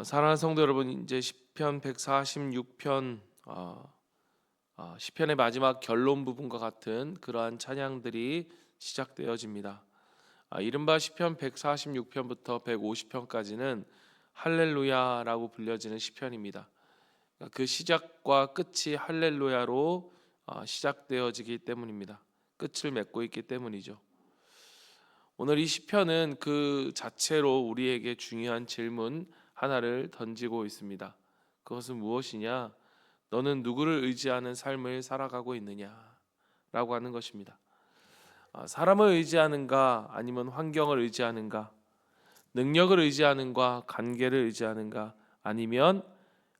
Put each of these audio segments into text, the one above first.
사랑하는 성도 여러분, 이제 시편 146편 시편의 마지막 결론 부분과 같은 그러한 찬양들이 시작되어집니다. 이른바 시편 146편부터 150편까지는 할렐루야라고 불려지는 시편입니다. 그 시작과 끝이 할렐루야로 시작되어지기 때문입니다. 끝을 맺고 있기 때문이죠. 오늘 이 시편은 그 자체로 우리에게 중요한 질문 하나를 던지고 있습니다. 그것은 무엇이냐? 너는 누구를 의지하는 삶을 살아가고 있느냐? 라고 하는 것입니다. 사람을 의지하는가? 아니면 환경을 의지하는가? 능력을 의지하는가? 관계를 의지하는가? 아니면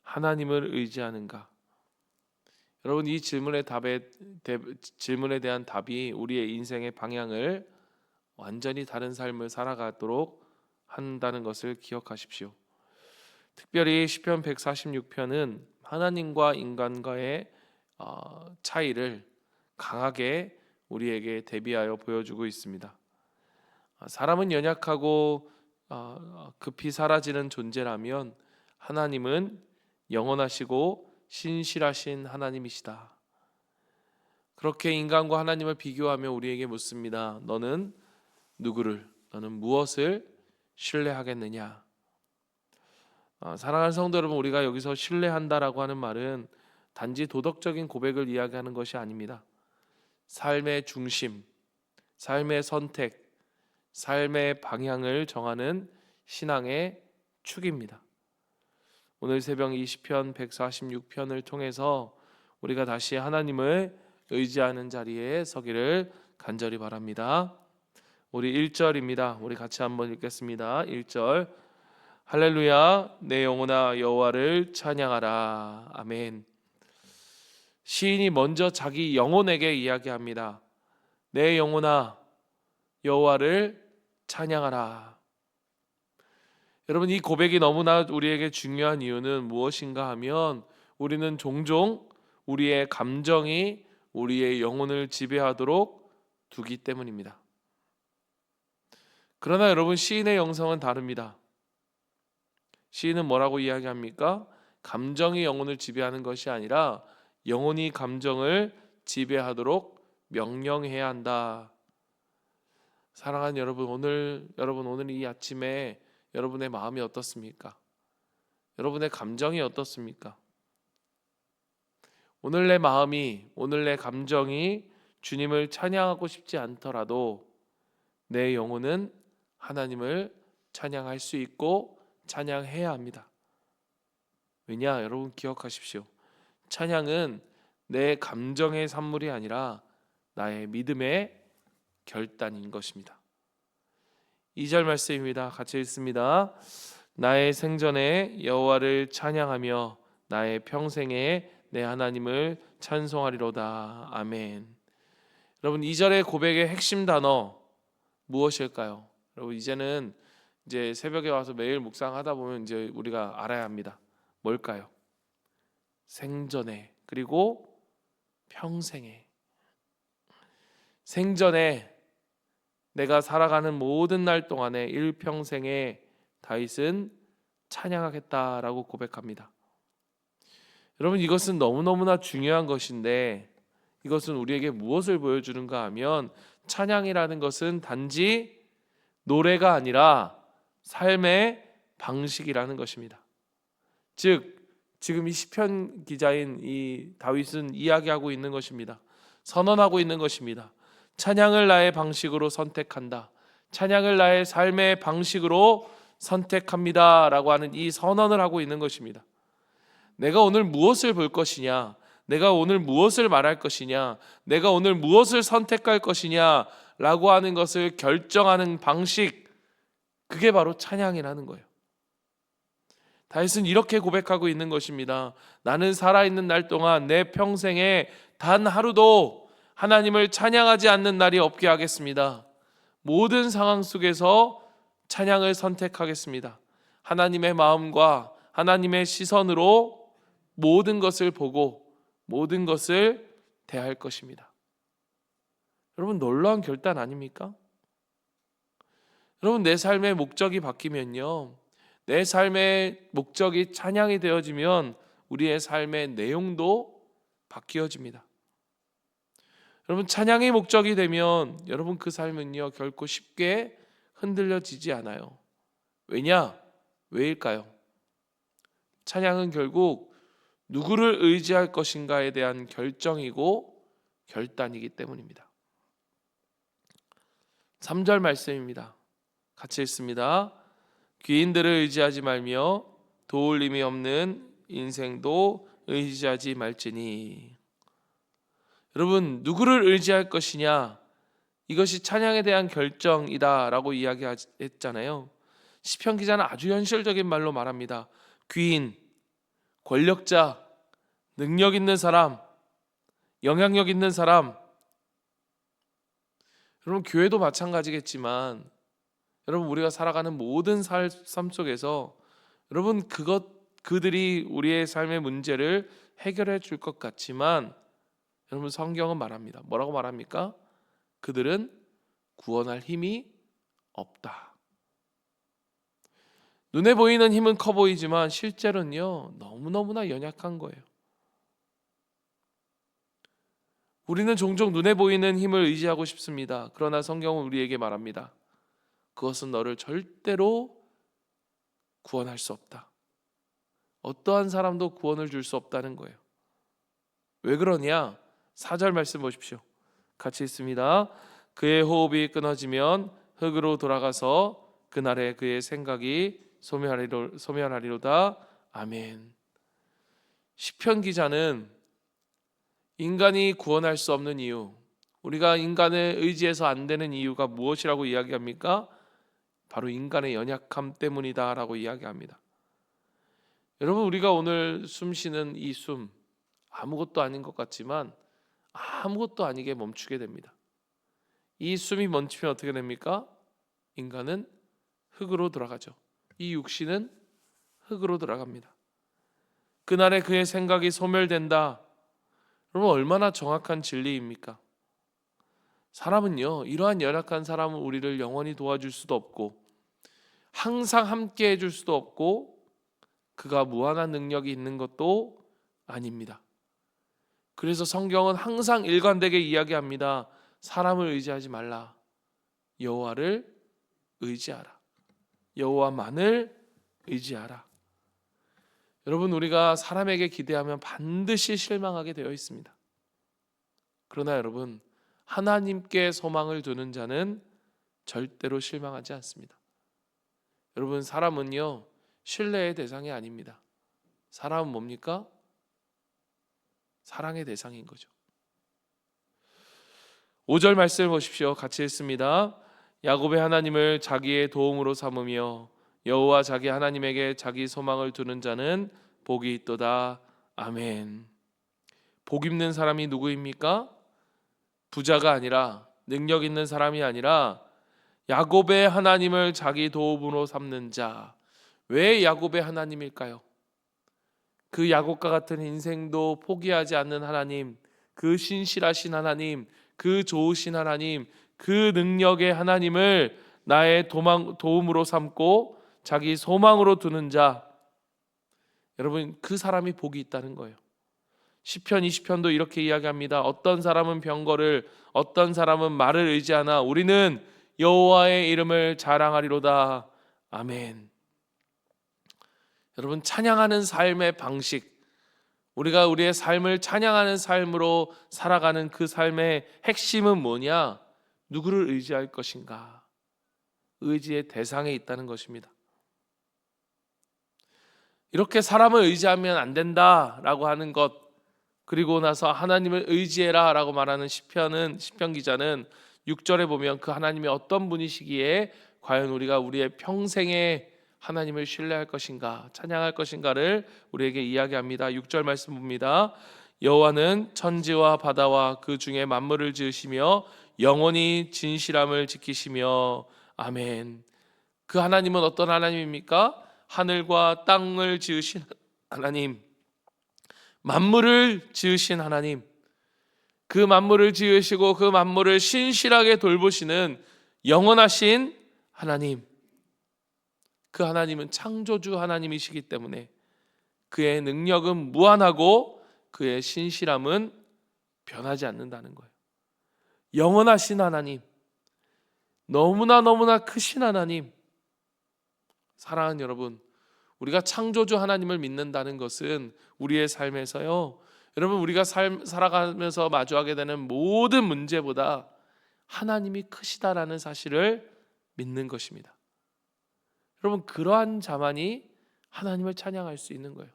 하나님을 의지하는가? 여러분, 이 질문에 대한 답이 우리의 인생의 방향을 완전히 다른 삶을 살아가도록 한다는 것을 기억하십시오. 특별히 시편 146편은 하나님과 인간과의 차이를 강하게 우리에게 대비하여 보여주고 있습니다. 사람은 연약하고 급히 사라지는 존재라면 하나님은 영원하시고 신실하신 하나님이시다. 그렇게 인간과 하나님을 비교하며 우리에게 묻습니다. 너는 무엇을 신뢰하겠느냐? 사랑하는 성도 여러분, 우리가 여기서 신뢰한다라고 하는 말은 단지 도덕적인 고백을 이야기하는 것이 아닙니다. 삶의 중심, 삶의 선택, 삶의 방향을 정하는 신앙의 축입니다. 오늘 새벽 이 시편 146편을 통해서 우리가 다시 하나님을 의지하는 자리에 서기를 간절히 바랍니다. 우리 1절입니다. 우리 같이 한번 읽겠습니다. 1절. 할렐루야, 내 영혼아 여호와를 찬양하라. 아멘. 시인이 먼저 자기 영혼에게 이야기합니다. 내 영혼아 여호와를 찬양하라. 여러분, 이 고백이 너무나 우리에게 중요한 이유는 무엇인가 하면 우리는 종종 우리의 감정이 우리의 영혼을 지배하도록 두기 때문입니다. 그러나 여러분, 시인의 영성은 다릅니다. 시인은 뭐라고 이야기합니까? 감정이 영혼을 지배하는 것이 아니라 영혼이 감정을 지배하도록 명령해야 한다. 사랑하는 여러분, 오늘 이 아침에 여러분의 마음이 어떻습니까? 여러분의 감정이 어떻습니까? 오늘 내 마음이, 오늘 내 감정이 주님을 찬양하고 싶지 않더라도 내 영혼은 하나님을 찬양할 수 있고 찬양해야 합니다. 왜냐? 여러분 기억하십시오. 찬양은 내 감정의 산물이 아니라 나의 믿음의 결단인 것입니다. 2절 말씀입니다. 같이 읽습니다. 나의 생전에 여호와를 찬양하며 나의 평생에 내 하나님을 찬송하리로다. 아멘. 여러분, 2절의 고백의 핵심 단어 무엇일까요? 여러분, 이제 새벽에 와서 매일 묵상하다 보면 이제 우리가 알아야 합니다. 뭘까요? 생전에, 그리고 평생에. 생전에, 내가 살아가는 모든 날 동안에 일평생에 다윗은 찬양하겠다라고 고백합니다. 여러분, 이것은 너무너무나 중요한 것인데 이것은 우리에게 무엇을 보여주는가 하면 찬양이라는 것은 단지 노래가 아니라 삶의 방식이라는 것입니다. 즉, 지금 이 시편 기자인 이 다윗은 이야기하고 있는 것입니다. 선언하고 있는 것입니다. 찬양을 나의 방식으로 선택한다. 찬양을 나의 삶의 방식으로 선택합니다 라고 하는 이 선언을 하고 있는 것입니다. 내가 오늘 무엇을 볼 것이냐, 내가 오늘 무엇을 말할 것이냐, 내가 오늘 무엇을 선택할 것이냐 라고 하는 것을 결정하는 방식, 그게 바로 찬양이라는 거예요. 다윗은 이렇게 고백하고 있는 것입니다. 나는 살아있는 날 동안 내 평생에 단 하루도 하나님을 찬양하지 않는 날이 없게 하겠습니다. 모든 상황 속에서 찬양을 선택하겠습니다. 하나님의 마음과 하나님의 시선으로 모든 것을 보고 모든 것을 대할 것입니다. 여러분, 놀라운 결단 아닙니까? 여러분, 내 삶의 목적이 바뀌면요, 내 삶의 목적이 찬양이 되어지면 우리의 삶의 내용도 바뀌어집니다. 여러분, 찬양이 목적이 되면 여러분 그 삶은요 결코 쉽게 흔들려지지 않아요. 왜냐? 왜일까요? 찬양은 결국 누구를 의지할 것인가에 대한 결정이고 결단이기 때문입니다. 3절 말씀입니다. 같이 읽습니다. 귀인들을 의지하지 말며 도울림이 없는 인생도 의지하지 말지니. 여러분, 누구를 의지할 것이냐? 이것이 찬양에 대한 결정이다라고 이야기했잖아요. 시편 기자는 아주 현실적인 말로 말합니다. 귀인, 권력자, 능력 있는 사람, 영향력 있는 사람. 여러분, 교회도 마찬가지겠지만 여러분, 우리가 살아가는 모든 삶 속에서 여러분 그들이 우리의 삶의 문제를 해결해 줄 것 같지만 여러분, 성경은 말합니다. 뭐라고 말합니까? 그들은 구원할 힘이 없다. 눈에 보이는 힘은 커 보이지만 실제로는요 너무너무나 연약한 거예요. 우리는 종종 눈에 보이는 힘을 의지하고 싶습니다. 그러나 성경은 우리에게 말합니다. 그것은 너를 절대로 구원할 수 없다. 어떠한 사람도 구원을 줄 수 없다는 거예요. 왜 그러냐? 4절 말씀 보십시오. 같이 읽습니다. 그의 호흡이 끊어지면 흙으로 돌아가서 그날에 그의 생각이 소멸하리로다. 아멘. 시편 기자는 인간이 구원할 수 없는 이유, 우리가 인간을 의지해서 안 되는 이유가 무엇이라고 이야기합니까? 바로 인간의 연약함 때문이다라고 이야기합니다. 여러분, 우리가 오늘 숨 쉬는 이 숨, 아무것도 아닌 것 같지만 아무것도 아니게 멈추게 됩니다. 이 숨이 멈추면 어떻게 됩니까? 인간은 흙으로 돌아가죠. 이 육신은 흙으로 돌아갑니다. 그날에 그의 생각이 소멸된다. 여러분, 얼마나 정확한 진리입니까? 사람은요, 이러한 연약한 사람은 우리를 영원히 도와줄 수도 없고 항상 함께 해줄 수도 없고 그가 무한한 능력이 있는 것도 아닙니다. 그래서 성경은 항상 일관되게 이야기합니다. 사람을 의지하지 말라. 여호와를 의지하라. 여호와만을 의지하라. 여러분, 우리가 사람에게 기대하면 반드시 실망하게 되어 있습니다. 그러나 여러분, 하나님께 소망을 두는 자는 절대로 실망하지 않습니다. 여러분, 사람은요 신뢰의 대상이 아닙니다. 사람은 뭡니까? 사랑의 대상인 거죠. 5절 말씀을 보십시오. 같이 읽습니다. 야곱의 하나님을 자기의 도움으로 삼으며 여호와 자기 하나님에게 자기 소망을 두는 자는 복이 있도다. 아멘. 복 입는 사람이 누구입니까? 부자가 아니라, 능력 있는 사람이 아니라 야곱의 하나님을 자기 도움으로 삼는 자. 왜 야곱의 하나님일까요? 그 야곱과 같은 인생도 포기하지 않는 하나님, 그 신실하신 하나님, 그 좋으신 하나님, 그 능력의 하나님을 나의 도움으로 삼고 자기 소망으로 두는 자. 여러분, 그 사람이 복이 있다는 거예요. 시편 20편도 이렇게 이야기합니다. 어떤 사람은 병거를, 어떤 사람은 말을 의지하나 우리는 여호와의 이름을 자랑하리로다. 아멘. 여러분, 찬양하는 삶의 방식, 우리가 우리의 삶을 찬양하는 삶으로 살아가는 그 삶의 핵심은 뭐냐? 누구를 의지할 것인가? 의지의 대상에 있다는 것입니다. 이렇게 사람을 의지하면 안 된다라고 하는 것, 그리고 나서 하나님을 의지해라 라고 말하는 시편 기자는 6절에 보면 그 하나님이 어떤 분이시기에 과연 우리가 우리의 평생에 하나님을 신뢰할 것인가, 찬양할 것인가를 우리에게 이야기합니다. 6절 말씀 봅니다. 여호와는 천지와 바다와 그 중에 만물을 지으시며 영원히 진실함을 지키시며. 아멘. 그 하나님은 어떤 하나님입니까? 하늘과 땅을 지으신 하나님, 만물을 지으신 하나님, 그 만물을 지으시고 그 만물을 신실하게 돌보시는 영원하신 하나님, 그 하나님은 창조주 하나님이시기 때문에 그의 능력은 무한하고 그의 신실함은 변하지 않는다는 거예요. 영원하신 하나님, 너무나 크신 하나님. 사랑하는 여러분, 우리가 창조주 하나님을 믿는다는 것은 우리의 삶에서요, 여러분 우리가 살아가면서 마주하게 되는 모든 문제보다 하나님이 크시다라는 사실을 믿는 것입니다. 여러분, 그러한 자만이 하나님을 찬양할 수 있는 거예요.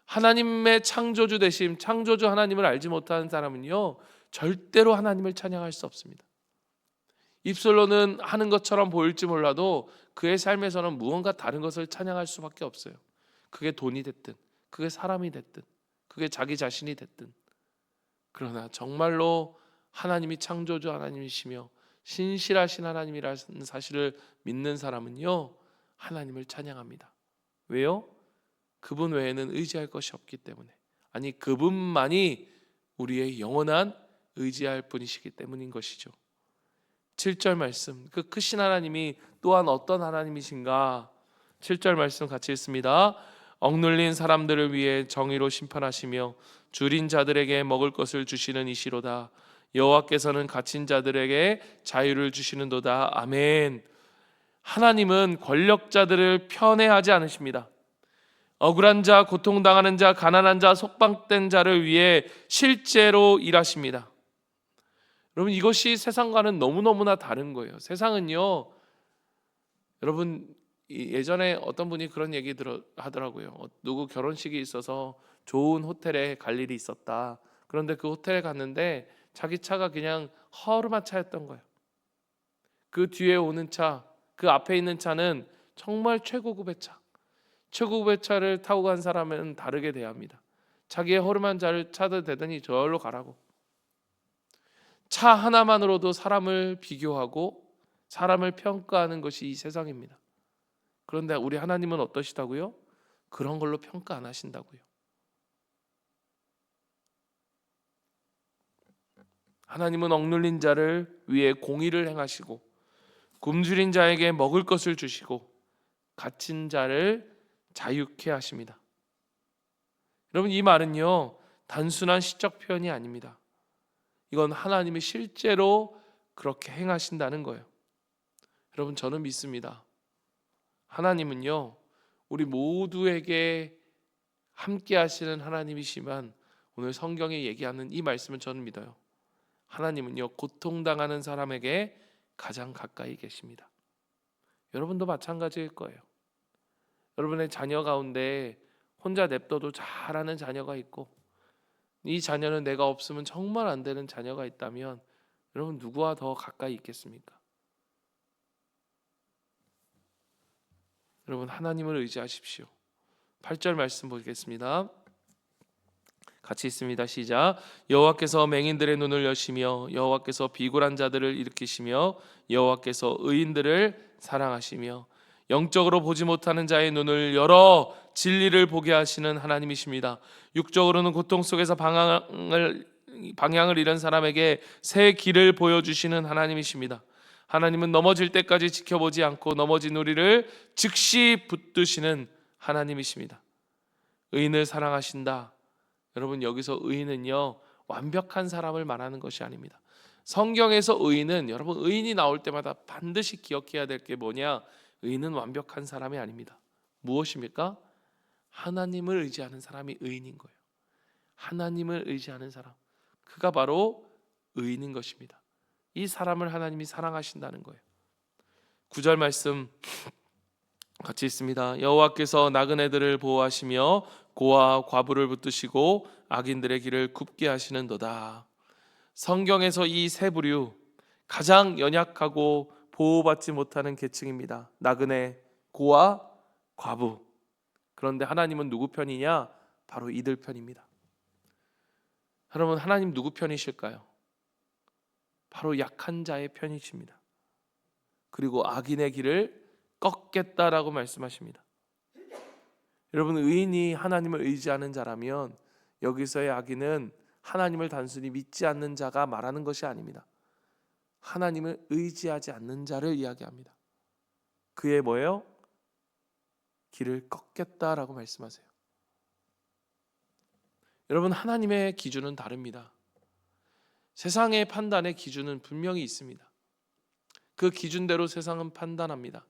하나님의 창조주 되심, 창조주 하나님을 알지 못하는 사람은요, 절대로 하나님을 찬양할 수 없습니다. 입술로는 하는 것처럼 보일지 몰라도 그의 삶에서는 무언가 다른 것을 찬양할 수밖에 없어요. 그게 돈이 됐든, 그게 사람이 됐든, 그게 자기 자신이 됐든. 그러나 정말로 하나님이 창조주 하나님이시며 신실하신 하나님이라는 사실을 믿는 사람은요, 하나님을 찬양합니다. 왜요? 그분 외에는 의지할 것이 없기 때문에. 아니, 그분만이 우리의 영원한 의지할 분이시기 때문인 것이죠. 7절 말씀, 그 크신 하나님이 또한 어떤 하나님이신가? 7절 말씀 같이 읽습니다. 억눌린 사람들을 위해 정의로 심판하시며 줄인 자들에게 먹을 것을 주시는 이시로다. 여호와께서는 갇힌 자들에게 자유를 주시는도다. 아멘. 하나님은 권력자들을 편애하지 않으십니다. 억울한 자, 고통당하는 자, 가난한 자, 속박된 자를 위해 실제로 일하십니다. 여러분, 이것이 세상과는 너무너무나 다른 거예요. 세상은요, 여러분, 예전에 어떤 분이 그런 얘기 하더라고요. 누구 결혼식이 있어서 좋은 호텔에 갈 일이 있었다. 그런데 그 호텔에 갔는데 자기 차가 그냥 허름한 차였던 거예요. 그 뒤에 오는 차, 그 앞에 있는 차는 정말 최고급의 차. 최고급의 차를 타고 간 사람은 다르게 대합니다. 자기의 허름한 차를 대더니 저절로 가라고. 차 하나만으로도 사람을 비교하고 사람을 평가하는 것이 이 세상입니다. 그런데 우리 하나님은 어떠시다고요? 그런 걸로 평가 안 하신다고요. 하나님은 억눌린 자를 위해 공의를 행하시고 굶주린 자에게 먹을 것을 주시고 갇힌 자를 자유케 하십니다. 여러분, 이 말은요, 단순한 시적 표현이 아닙니다. 이건 하나님이 실제로 그렇게 행하신다는 거예요. 여러분, 저는 믿습니다. 하나님은요, 우리 모두에게 함께 하시는 하나님이시만 오늘 성경에 얘기하는 이 말씀은 저는 믿어요. 하나님은요, 고통당하는 사람에게 가장 가까이 계십니다. 여러분도 마찬가지일 거예요. 여러분의 자녀 가운데 혼자 냅둬도 잘하는 자녀가 있고, 이 자녀는 내가 없으면 정말 안 되는 자녀가 있다면 여러분, 누구와 더 가까이 있겠습니까? 여러분, 하나님을 의지하십시오. 8절 말씀 보겠습니다. 같이 있습니다. 시작. 여호와께서 맹인들의 눈을 여시며 여호와께서 비굴한 자들을 일으키시며 여호와께서 의인들을 사랑하시며 영적으로 보지 못하는 자의 눈을 열어 진리를 보게 하시는 하나님이십니다. 육적으로는 고통 속에서 방향을 잃은 사람에게 새 길을 보여주시는 하나님이십니다. 하나님은 넘어질 때까지 지켜보지 않고 넘어진 우리를 즉시 붙드시는 하나님이십니다. 의인을 사랑하신다. 여러분, 여기서 의인은요, 완벽한 사람을 말하는 것이 아닙니다. 성경에서 의인은, 여러분, 의인이 나올 때마다 반드시 기억해야 될 게 뭐냐? 의인은 완벽한 사람이 아닙니다. 무엇입니까? 하나님을 의지하는 사람이 의인인 거예요. 하나님을 의지하는 사람, 그가 바로 의인인 것입니다. 이 사람을 하나님이 사랑하신다는 거예요. 9절 말씀 같이 있습니다. 여호와께서 나그네들을 보호하시며 고아 과부를 붙드시고 악인들의 길을 굽게 하시는도다. 성경에서 이 세 부류, 가장 연약하고 보호받지 못하는 계층입니다. 나그네, 고아, 과부. 그런데 하나님은 누구 편이냐? 바로 이들 편입니다. 여러분, 하나님 누구 편이실까요? 바로 약한 자의 편이십니다. 그리고 악인의 길을 꺾겠다라고 말씀하십니다. 여러분, 의인이 하나님을 의지하는 자라면 여기서의 악인은 하나님을 단순히 믿지 않는 자가 말하는 것이 아닙니다. 하나님을 의지하지 않는 자를 이야기합니다. 그의 뭐예요? 길을 꺾겠다라고 말씀하세요. 여러분, 하나님의 기준은 다릅니다. 세상의 판단의 기준은 분명히 있습니다. 그 기준대로 세상은 판단합니다.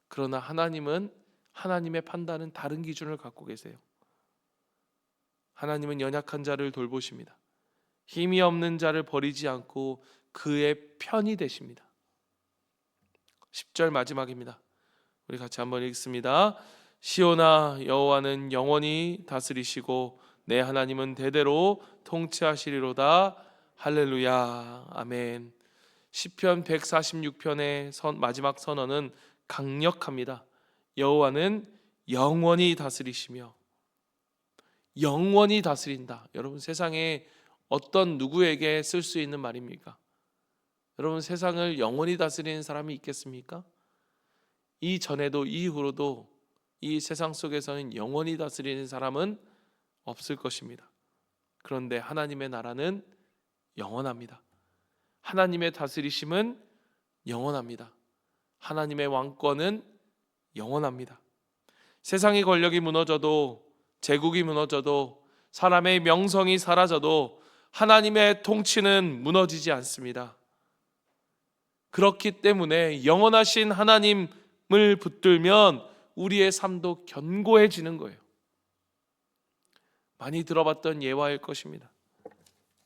그러나 하나님은 하나님의 판단은 다른 기준을 갖고 계세요. 하나님은 연약한 자를 돌보십니다. 힘이 없는 자를 버리지 않고 그의 편이 되십니다. 10절 마지막입니다. 우리 같이 한번 읽습니다. 시온아, 여호와는 영원히 다스리시고 내 하나님은 대대로 통치하시리로다. 할렐루야. 아멘. 시편 146편의 마지막 선언은 강력합니다. 여호와는 영원히 다스리시며, 영원히 다스린다. 여러분, 세상에 어떤 누구에게 쓸 수 있는 말입니까? 여러분, 세상을 영원히 다스리는 사람이 있겠습니까? 이전에도 이후로도 이 세상 속에서는 영원히 다스리는 사람은 없을 것입니다. 그런데 하나님의 나라는 영원합니다. 하나님의 다스리심은 영원합니다. 하나님의 왕권은 영원합니다. 세상의 권력이 무너져도, 제국이 무너져도, 사람의 명성이 사라져도 하나님의 통치는 무너지지 않습니다. 그렇기 때문에 영원하신 하나님을 붙들면 우리의 삶도 견고해지는 거예요. 많이 들어봤던 예화일 것입니다.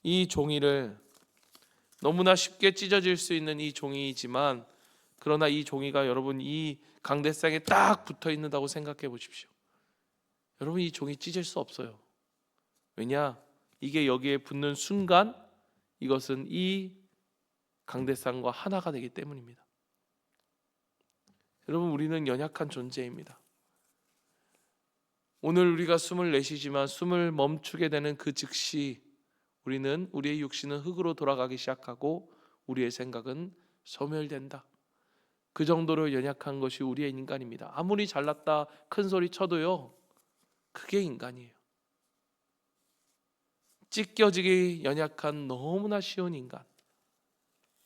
이 종이를 너무나 쉽게 찢어질 수 있는 이 종이지만, 그러나 이 종이가 여러분 이 강대상에 딱 붙어 있는다고 생각해 보십시오. 여러분, 이 종이 찢을 수 없어요. 왜냐? 이게 여기에 붙는 순간 이것은 이 강대상과 하나가 되기 때문입니다. 여러분, 우리는 연약한 존재입니다. 오늘 우리가 숨을 내쉬지만 숨을 멈추게 되는 그 즉시 우리의 육신은 흙으로 돌아가기 시작하고 우리의 생각은 소멸된다. 그 정도로 연약한 것이 우리의 인간입니다. 아무리 잘났다 큰 소리 쳐도요, 그게 인간이에요. 찢겨지기 연약한 너무나 쉬운 인간.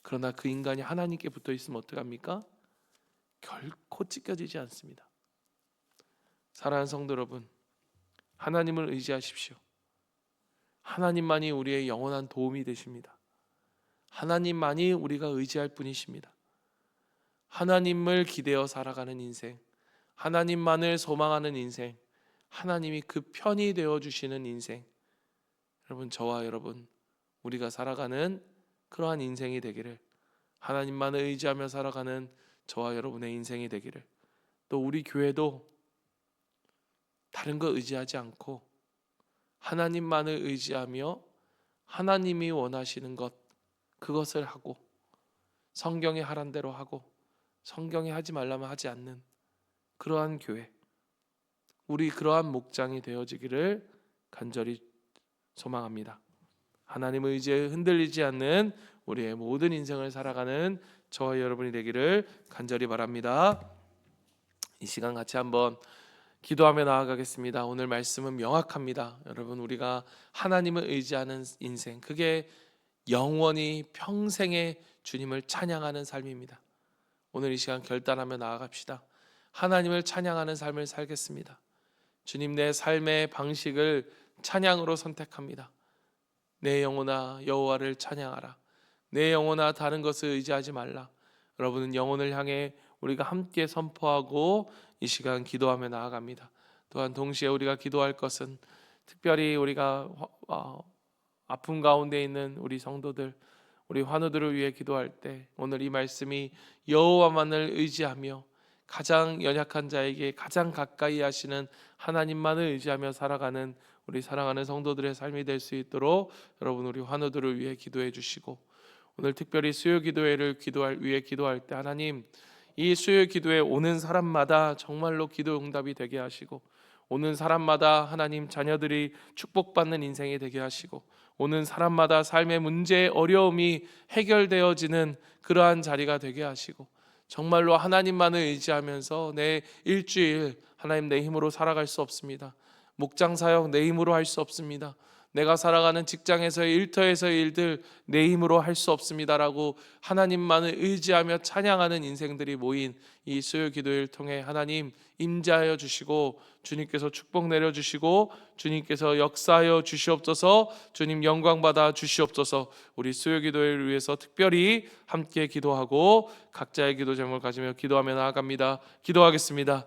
그러나 그 인간이 하나님께 붙어 있으면 어떡합니까? 결코 찢겨지지 않습니다. 사랑하는 성도 여러분, 하나님을 의지하십시오. 하나님만이 우리의 영원한 도움이 되십니다. 하나님만이 우리가 의지할 분이십니다. 하나님을 기대어 살아가는 인생, 하나님만을 소망하는 인생, 하나님이 그 편이 되어주시는 인생, 여러분, 저와 여러분, 우리가 살아가는 그러한 인생이 되기를, 하나님만을 의지하며 살아가는 저와 여러분의 인생이 되기를, 또 우리 교회도 다른 거 의지하지 않고 하나님만을 의지하며 하나님이 원하시는 것, 그것을 하고, 성경이 하란 대로 하고 성경이 하지 말라면 하지 않는 그러한 교회, 우리 그러한 목장이 되어지기를 간절히 소망합니다. 하나님의 의지에 흔들리지 않는 우리의 모든 인생을 살아가는 저와 여러분이 되기를 간절히 바랍니다. 이 시간 같이 한번 기도하며 나아가겠습니다. 오늘 말씀은 명확합니다. 여러분, 우리가 하나님을 의지하는 인생, 그게 영원히 평생의 주님을 찬양하는 삶입니다. 오늘 이 시간 결단하며 나아갑시다. 하나님을 찬양하는 삶을 살겠습니다. 주님, 내 삶의 방식을 찬양으로 선택합니다. 내 영혼아, 여호와를 찬양하라. 내 영혼아, 다른 것을 의지하지 말라. 여러분은 영혼을 향해 우리가 함께 선포하고 이 시간 기도하며 나아갑니다. 또한 동시에 우리가 기도할 것은, 특별히 우리가 아픔 가운데 있는 우리 성도들, 우리 환우들을 위해 기도할 때, 오늘 이 말씀이 여호와만을 의지하며 가장 연약한 자에게 가장 가까이 하시는 하나님만을 의지하며 살아가는 우리 사랑하는 성도들의 삶이 될 수 있도록 여러분, 우리 환우들을 위해 기도해 주시고, 오늘 특별히 수요 기도회를 위해 기도할 때, 하나님, 이 수요 기도에 오는 사람마다 정말로 기도 응답이 되게 하시고, 오는 사람마다 하나님 자녀들이 축복받는 인생이 되게 하시고, 오는 사람마다 삶의 문제, 어려움이 해결되어지는 그러한 자리가 되게 하시고, 정말로 하나님만을 의지하면서 내 일주일, 하나님, 내 힘으로 살아갈 수 없습니다. 목장 사역 내 힘으로 할 수 없습니다. 내가 살아가는 직장에서의 일터에서의 일들 내 힘으로 할 수 없습니다라고 하나님만을 의지하며 찬양하는 인생들이 모인 이 수요 기도회를 통해 하나님 임재하여 주시고 주님께서 축복 내려 주시고 주님께서 역사하여 주시옵소서. 주님 영광 받아 주시옵소서. 우리 수요 기도회를 위해서 특별히 함께 기도하고 각자의 기도 제목을 가지며 기도하며 나아갑니다. 기도하겠습니다.